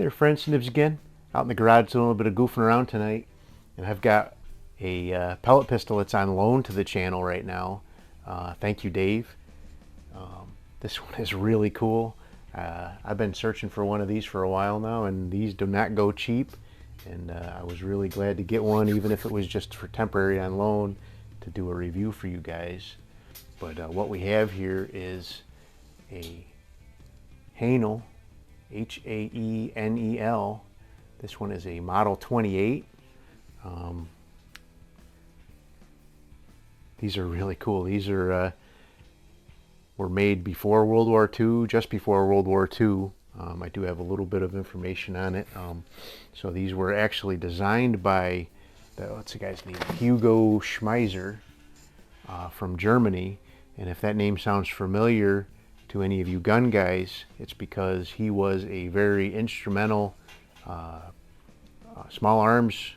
there, friends, Nibs again. Out in the garage doing a little bit of goofing around tonight. And I've got a pellet pistol that's on loan to the channel right now. Thank you, Dave. This one is really cool. I've been searching for one of these for a while now, and these do not go cheap. And I was really glad to get one, even if it was just for temporary on loan, to do a review for you guys. But what we have here is a Haenel, Haenel. This one is a Model 28. These are really cool. These are were made before World War II, just before World War II. I do have a little bit of information on it. So these were actually designed by, what's the guy's name? Hugo Schmeiser from Germany. And if that name sounds familiar to any of you gun guys, it's because he was a very instrumental small arms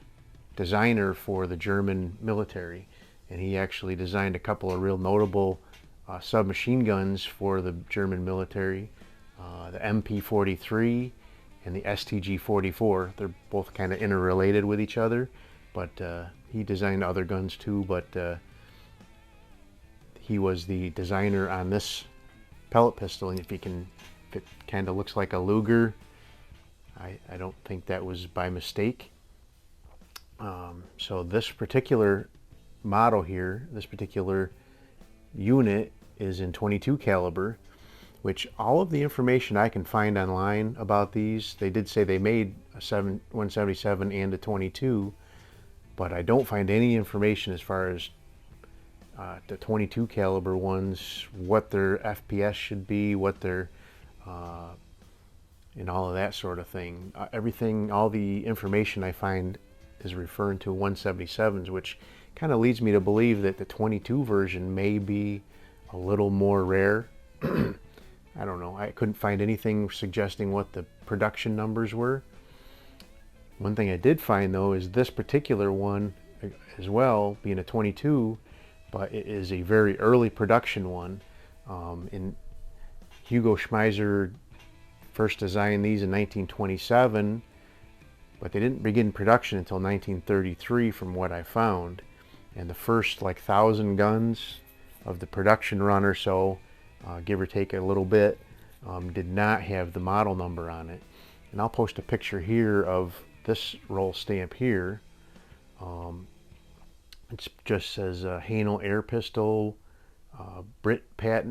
designer for the German military. And he actually designed a couple of real notable submachine guns for the German military. The MP-43 and the STG-44. They're both kind of interrelated with each other, but he designed other guns too, but he was the designer on this pellet pistol. And if it kind of looks like a Luger, I don't think that was by mistake. So this particular model here, this particular unit is in 22 caliber, which all of the information I can find online about these, they did say they made a 177 and a 22, but I don't find any information as far as the 22 caliber ones, what their FPS should be, what their and all of that sort of thing. Everything, all the information I find is referring to 177s, which kind of leads me to believe that the 22 version may be a little more rare. I don't know. I couldn't find anything suggesting what the production numbers were. One thing I did find though is this particular one as well, being a 22, but it is a very early production one. In Hugo Schmeiser first designed these in 1927, but they didn't begin production until 1933 from what I found. And the first like 1,000 guns of the production run or so, give or take a little bit, did not have the model number on it. And I'll post a picture here of this roll stamp here. It just says Haenel air pistol, Brit Pat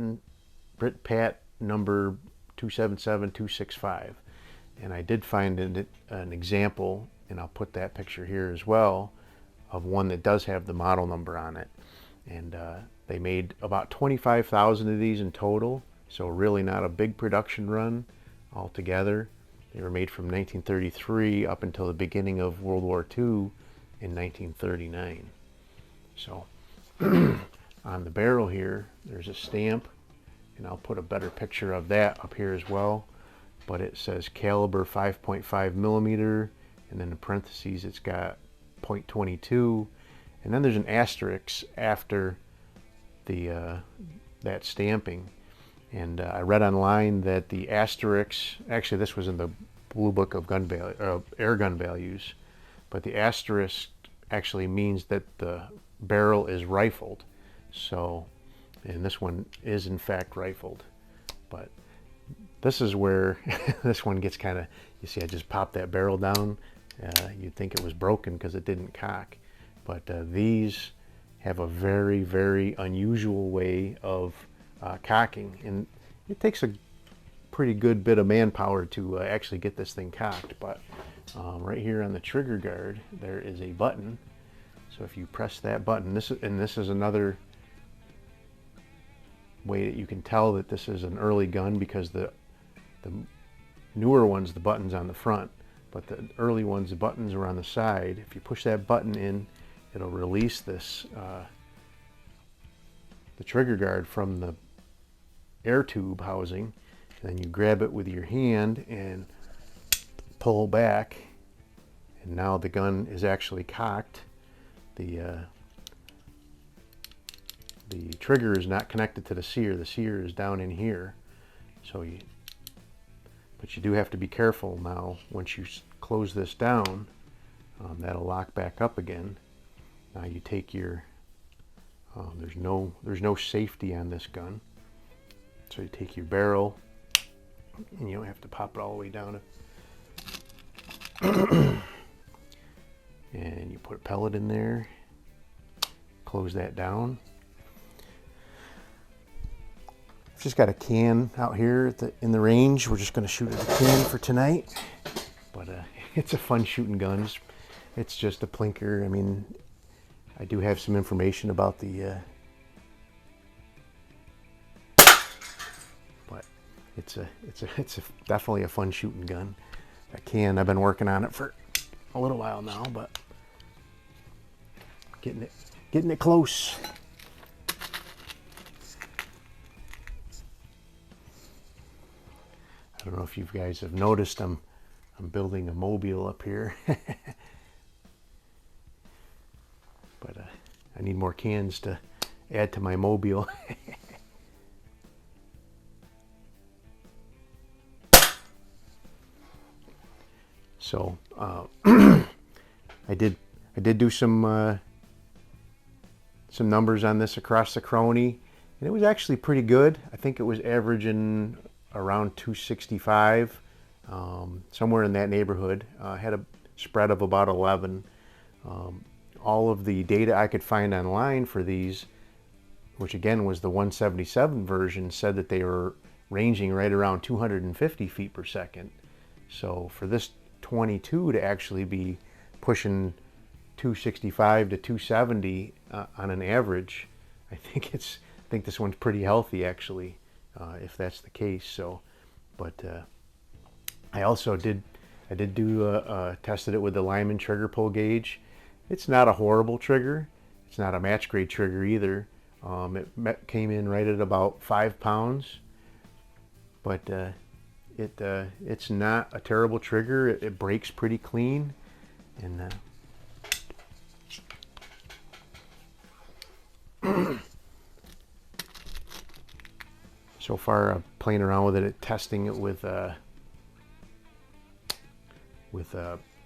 number 277265. And I did find an example, and I'll put that picture here as well, of one that does have the model number on it. And they made about 25,000 of these in total, so really not a big production run altogether. They were made from 1933 up until the beginning of World War II in 1939. So on the barrel here, there's a stamp, and I'll put a better picture of that up here as well. But it says caliber 5.5 millimeter, and then in parentheses it's got .22, and then there's an asterisk after the that stamping. And I read online that the asterisk, actually this was in the Blue Book of air gun values, but the asterisk actually means that the barrel is rifled. So, and this one is in fact rifled. But this is where this one gets kind of, you see I just popped that barrel down. You'd think it was broken because it didn't cock. But these have a very, very unusual way of cocking. And it takes a pretty good bit of manpower to actually get this thing cocked. But right here on the trigger guard, there is a button. So if you press that button, this is another way that you can tell that this is an early gun, because the newer ones, the button's on the front, but the early ones, the buttons are on the side. If you push that button in, it'll release this the trigger guard from the air tube housing, and then you grab it with your hand and pull back, and now the gun is actually cocked. The trigger is not connected to the sear. The sear is down in here. So But you do have to be careful now. Once you close this down, that'll lock back up again. Now you take your, there's no safety on this gun. So you take your barrel, and you don't have to pop it all the way down. And you put a pellet in there, close that down. Just got a can out here in the range. We're just going to shoot at a can for tonight. But it's a fun shooting gun. It's just a plinker. I mean, I do have some information about the but it's definitely a fun shooting gun. A can, I've been working on it for a little while now, but getting it close. I don't know if you guys have noticed, I'm building a mobile up here. But I need more cans to add to my mobile. So I did do some numbers on this across the Crony, and it was actually pretty good. I think it was averaging around 265, somewhere in that neighborhood. Had a spread of about 11. All of the data I could find online for these, which again was the 177 version, said that they were ranging right around 250 feet per second. So for this 22 to actually be pushing 265 to 270 on an average, I think this one's pretty healthy actually, if that's the case. So, but I also tested it with the Lyman trigger pull gauge. It's not a horrible trigger. It's not a match grade trigger either. It came in right at about 5 pounds, but it's not a terrible trigger. It breaks pretty clean, and so far I'm playing around with it, testing it with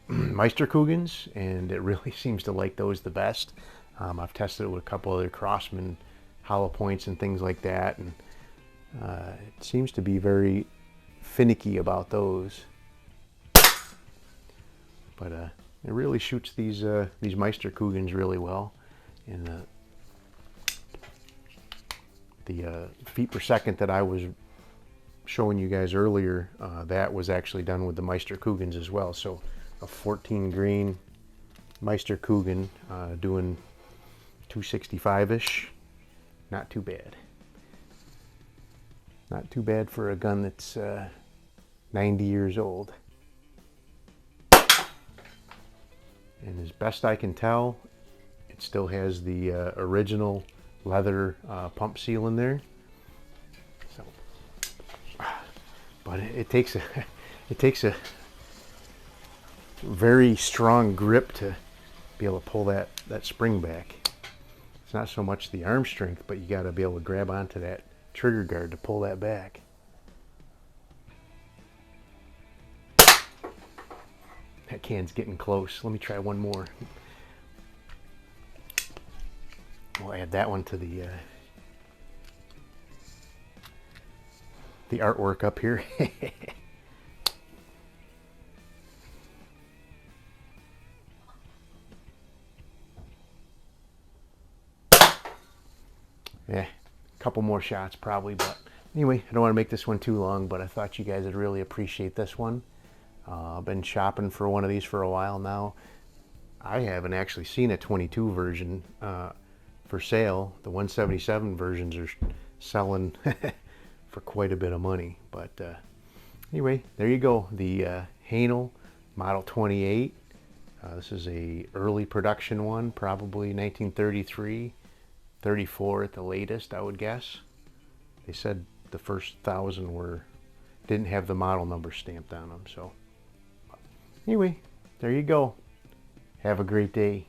Meisterkugels, and it really seems to like those the best. I've tested it with a couple other Crosman hollow points and things like that, and it seems to be very finicky about those. But it really shoots these Meisterkugels really well, and the feet per second that I was showing you guys earlier, that was actually done with the Meisterkugels as well. So a 14 grain Meisterkugel doing 265-ish. Not too bad. Not too bad for a gun that's 90 years old. And as best I can tell, it still has the original leather pump seal in there. So, but it takes a very strong grip to be able to pull that spring back. It's not so much the arm strength, but you got to be able to grab onto that trigger guard to pull that back. That can's getting close. Let me try one more. We'll add that one to the artwork up here. Yeah, a couple more shots probably, but anyway, I don't want to make this one too long, but I thought you guys would really appreciate this one. I've been shopping for one of these for a while now. I haven't actually seen a 22 version for sale. The 177 versions are selling for quite a bit of money, but anyway, there you go. The Haenel Model 28. This is a early production one, probably 1933. 34 at the latest, I would guess. They said the first 1,000 didn't have the model number stamped on them. So anyway, there you go. Have a great day.